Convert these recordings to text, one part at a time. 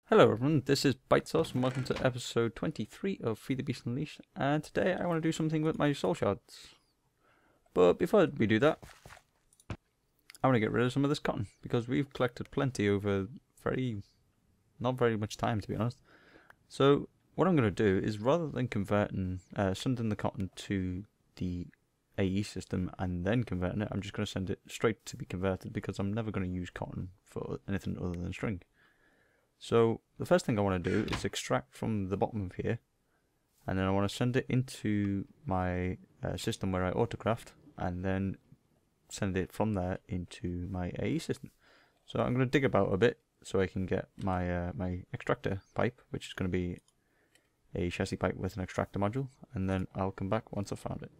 Hello everyone, this is Bytesauce and welcome to episode 23 of Feed the Beast Unleashed, and today I want to do something with my Soul Shards. But before we do that, I want to get rid of some of this cotton, because we've collected plenty over not very much time, to be honest. So what I'm going to do is, rather than converting, sending the cotton to the AE system and then converting it, I'm just going to send it straight to be converted, because I'm never going to use cotton for anything other than string. So the first thing I want to do is extract from the bottom of here, and then I want to send it into my system where I autocraft, and then send it from there into my AE system. So I'm going to dig about a bit so I can get my my extractor pipe, which is going to be a chassis pipe with an extractor module, and then I'll come back once I've found it.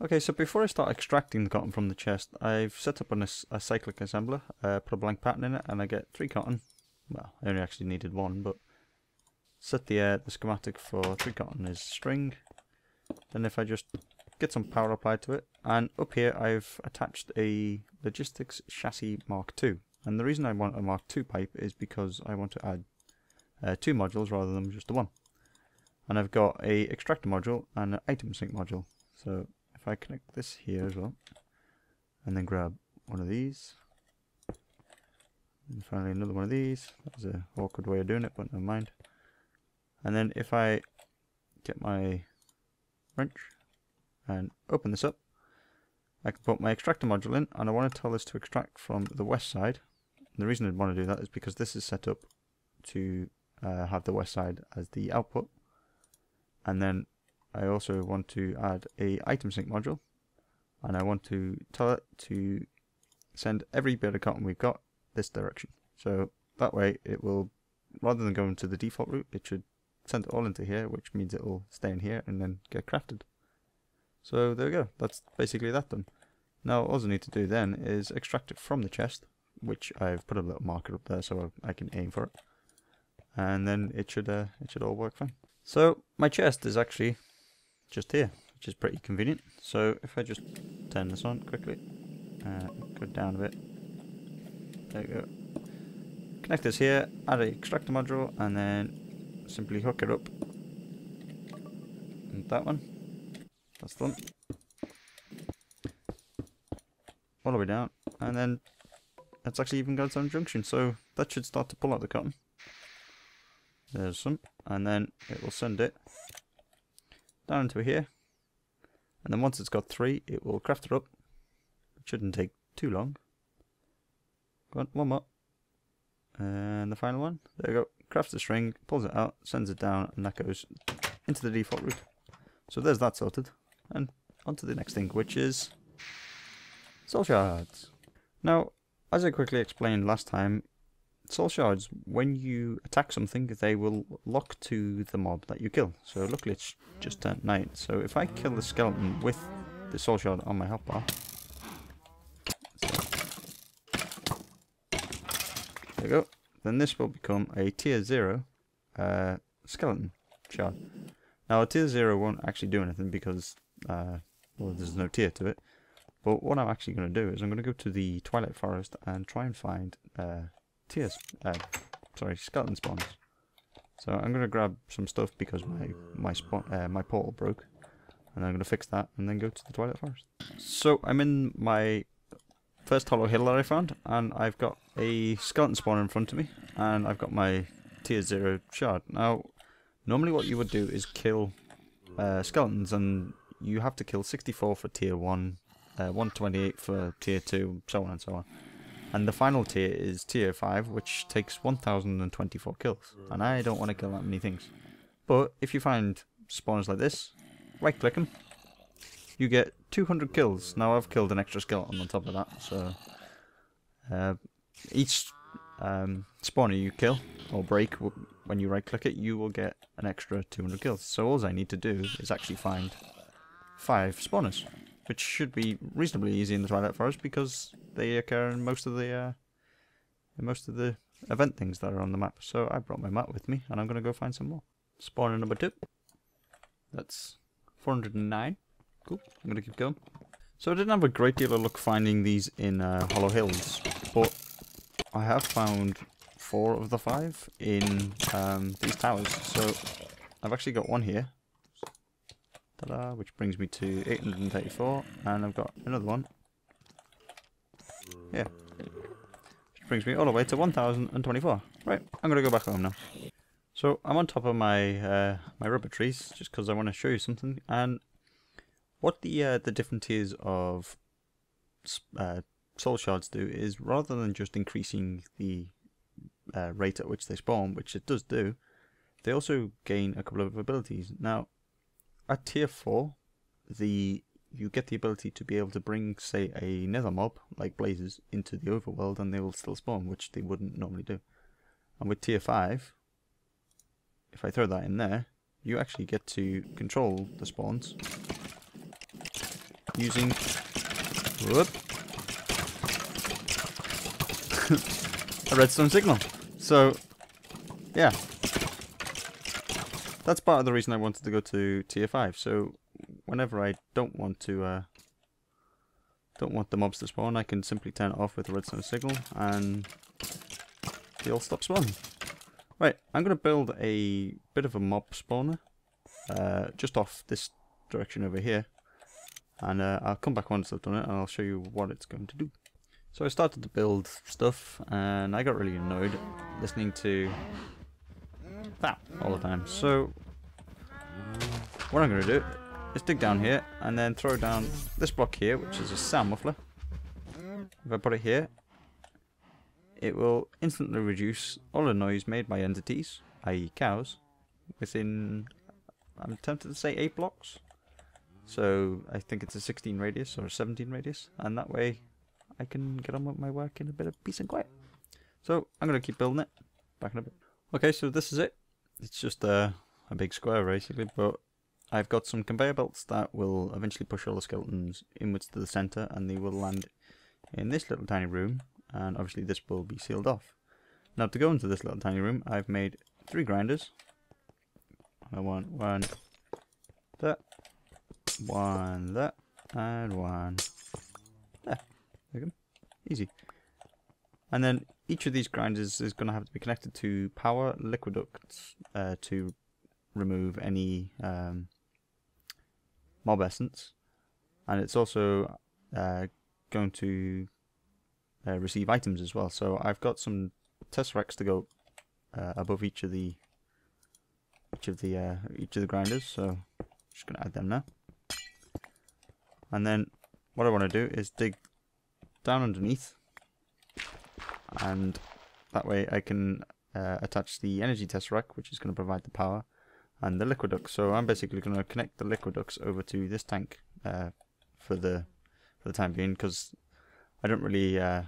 Okay, so before I start extracting the cotton from the chest, I've set up on a cyclic assembler, put a blank pattern in it, and I get 3 cotton. Well, I only actually needed 1, but set the schematic for 3 cotton is string. Then if I just get some power applied to it, and up here I've attached a logistics chassis Mark II. And the reason I want a Mark II pipe is because I want to add 2 modules rather than just the 1. And I've got a extractor module and an item sync module. So if I connect this here as well, and then grab one of these, and finally another one of these. That was an awkward way of doing it, but never mind. And then if I get my wrench and open this up, I can put my extractor module in, and I want to tell this to extract from the west side. And the reason I'd want to do that is because this is set up to have the west side as the output. And then I also want to add a item sync module, and I want to tell it to send every bit of cotton we've got this direction. So that way it will, rather than going to the default route, it should send it all into here, which means it will stay in here and then get crafted. So there we go, that's basically that done. Now all I need to do then is extract it from the chest, which I've put a little marker up there so I can aim for it, and then it should all work fine. So my chest is actually just here, which is pretty convenient. So if I just turn this on quickly, go down a bit. There you go. Connect this here, add an extractor module, and then simply hook it up. And that one. That's done. All the way down. And then it's actually even got its own junction, so that should start to pull out the cotton. There's some. And then it will send it down into here. And then once it's got 3, it will craft it up. It shouldn't take too long. Go on, one more. And the final one. There we go. Crafts the string, pulls it out, sends it down, and that goes into the default route. So there's that sorted. And on to the next thing, which is Soul Shards. Now, as I quickly explained last time, Soul Shards, when you attack something, they will lock to the mob that you kill. So luckily it's just turned night. So if I kill the skeleton with the Soul Shard on my health bar, there we go. Then this will become a tier 0 skeleton shard. Now a tier 0 won't actually do anything because well, there's no tier to it. But what I'm actually going to do is I'm going to go to the Twilight Forest and try and find skeleton spawns. So I'm going to grab some stuff because my portal broke, and I'm going to fix that and then go to the Twilight Forest. So I'm in my first hollow hill that I found, and I've got a skeleton spawn in front of me, and I've got my tier 0 shard. Now, normally what you would do is kill skeletons, and you have to kill 64 for tier 1, 128 for tier 2, so on and so on. And the final tier is tier 5, which takes 1024 kills, and I don't want to kill that many things. But if you find spawners like this, right click them, you get 200 kills. Now I've killed an extra skeleton on top of that, so each spawner you kill or break, when you right click it, you will get an extra 200 kills. So all I need to do is actually find 5 spawners, which should be reasonably easy in the Twilight Forest because they occur in most of the event things that are on the map. So I brought my map with me, and I'm going to go find some more. Spawner number 2. That's 409. Cool, I'm going to keep going. So I didn't have a great deal of luck finding these in Hollow Hills, but I have found 4 of the 5 in these towers. So I've actually got one here. Ta-da, which brings me to 834, and I've got another one. Yeah. Which brings me all the way to 1024. Right, I'm going to go back home now. So I'm on top of my my rubber trees, just because I want to show you something. And what the different tiers of soul shards do is, rather than just increasing the rate at which they spawn, which it does do, they also gain a couple of abilities. Now, at tier 4, you get the ability to be able to bring, say, a nether mob, like blazes, into the overworld, and they will still spawn, which they wouldn't normally do. And with tier 5, if I throw that in there, you actually get to control the spawns using a redstone signal. So, yeah. That's part of the reason I wanted to go to tier 5. So, whenever I don't want to, don't want the mobs to spawn, I can simply turn it off with a redstone signal, and they'll stop spawning. Right, I'm going to build a bit of a mob spawner, just off this direction over here, and I'll come back once I've done it, and I'll show you what it's going to do. So I started to build stuff, and I got really annoyed listening to that all the time. So what I'm going to do is dig down here, and then throw down this block here, which is a sound muffler. If I put it here, it will instantly reduce all the noise made by entities, i.e. cows, within, I'm tempted to say 8 blocks. So I think it's a 16 radius or a 17 radius, and that way I can get on with my work in a bit of peace and quiet. So I'm going to keep building it. Back in a bit. Okay, so this is it. It's just a big square basically, but I've got some conveyor belts that will eventually push all the skeletons inwards to the center, and they will land in this little tiny room, and obviously this will be sealed off. Now, to go into this little tiny room, I've made 3 grinders. I want one there, one there, and one there. There you go. Easy. And then each of these grinders is going to have to be connected to power liquiducts to remove any mob essence, and it's also going to receive items as well. So I've got some tesseracts to go above each of the grinders. So I'm just going to add them now. And then what I want to do is dig down underneath, and that way I can attach the energy tesseract, which is going to provide the power, and the liquiduct. So I'm basically going to connect the liquiducts over to this tank for the time being, because I don't really I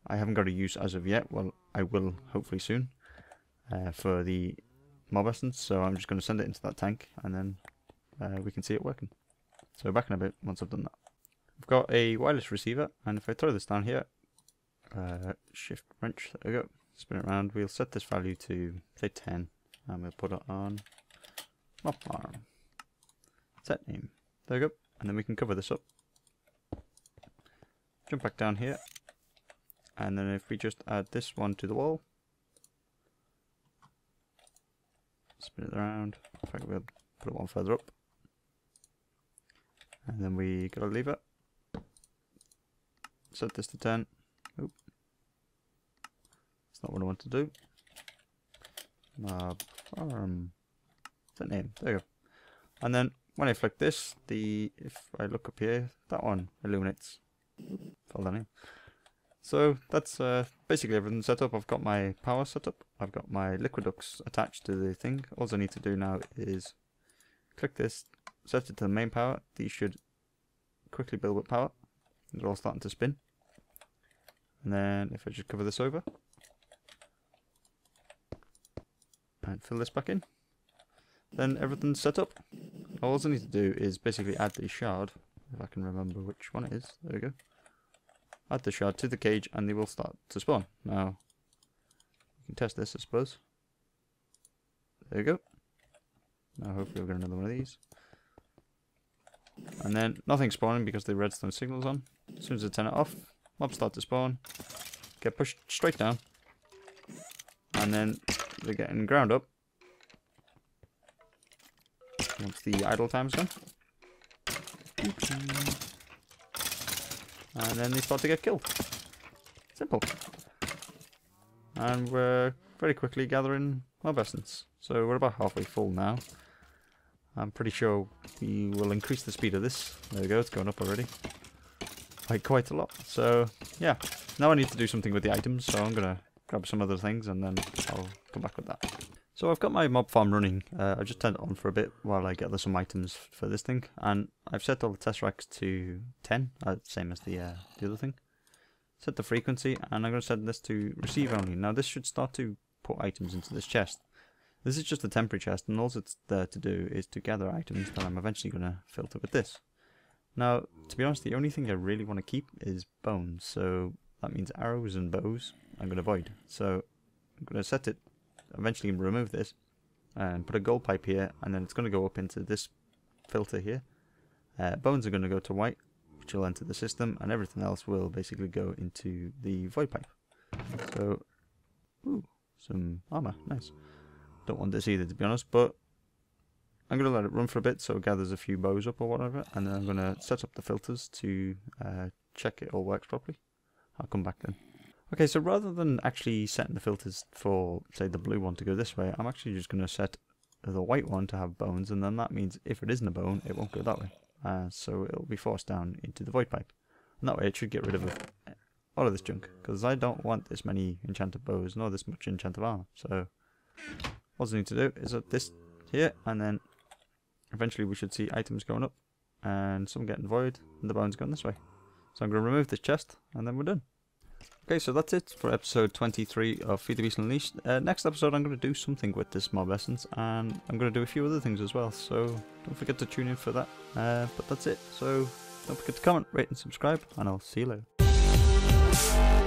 haven't got a use as of yet. Well, I will hopefully soon for the mob essence. So I'm just going to send it into that tank, and then we can see it working. So back in a bit once I've done that. I've got a wireless receiver, and if I throw this down here, shift wrench, there we go, spin it around, we'll set this value to say 10, and we'll put it on mob farm. Set name, there we go, and then we can cover this up. Jump back down here, and then if we just add this one to the wall, spin it around, in fact we'll put it one further up, and then we got a lever. Set this to 10. Oop. That's not what I want to do. Mob farm. Set name. There you go. And then when I flick this, if I look up here, that one illuminates. Oop, fell down here. So that's basically everything set up. I've got my power set up. I've got my liquiducts attached to the thing. All I need to do now is click this, set it to the main power. These should quickly build with power. They're all starting to spin. And then if I just cover this over and fill this back in, then everything's set up. All I need to do is basically add the shard, if I can remember which one it is. There we go. Add the shard to the cage, and they will start to spawn. Now, you can test this, I suppose. There you go. Now hopefully we'll get another one of these. And then nothing's spawning because the redstone signal's on. As soon as I turn it off, mobs start to spawn, get pushed straight down, and then they're getting ground up once the idle time's gone. And then they start to get killed. Simple. And we're very quickly gathering mob essence. So we're about halfway full now. I'm pretty sure we will increase the speed of this. There we go, it's going up already. Like quite a lot. So yeah, now I need to do something with the items, so I'm gonna grab some other things and then I'll come back with that. So I've got my mob farm running. I've just turned it on for a bit while I gather some items for this thing, and I've set all the tesseracts to 10, same as the other thing. Set the frequency, and I'm going to set this to receive only. Now this should start to put items into this chest. This is just a temporary chest, and all it's there to do is to gather items that I'm eventually going to filter with this. Now, to be honest, the only thing I really want to keep is bones, so that means arrows and bows I'm going to avoid. So I'm going to set it, eventually remove this, and put a gold pipe here, and then it's going to go up into this filter here. Bones are going to go to white, which will enter the system, and everything else will basically go into the void pipe. So, ooh, some armor, nice. Don't want this either, to be honest, but I'm going to let it run for a bit so it gathers a few bows up or whatever, and then I'm going to set up the filters to check it all works properly. I'll come back then. Okay, so rather than actually setting the filters for, say, the blue one to go this way, I'm actually just going to set the white one to have bones, and then that means if it isn't a bone, it won't go that way. So it'll be forced down into the void pipe. And that way it should get rid of all of this junk, because I don't want this many enchanted bows, nor this much enchanted armor. So what I need to do is at this here, and then eventually we should see items going up, and some getting void, and the bones going this way. So I'm going to remove this chest, and then we're done. Okay, so that's it for episode 23 of Feed the Beast Unleashed. Next episode I'm going to do something with this mob essence, and I'm going to do a few other things as well, so don't forget to tune in for that. But that's it, so don't forget to comment, rate and subscribe, and I'll see you later.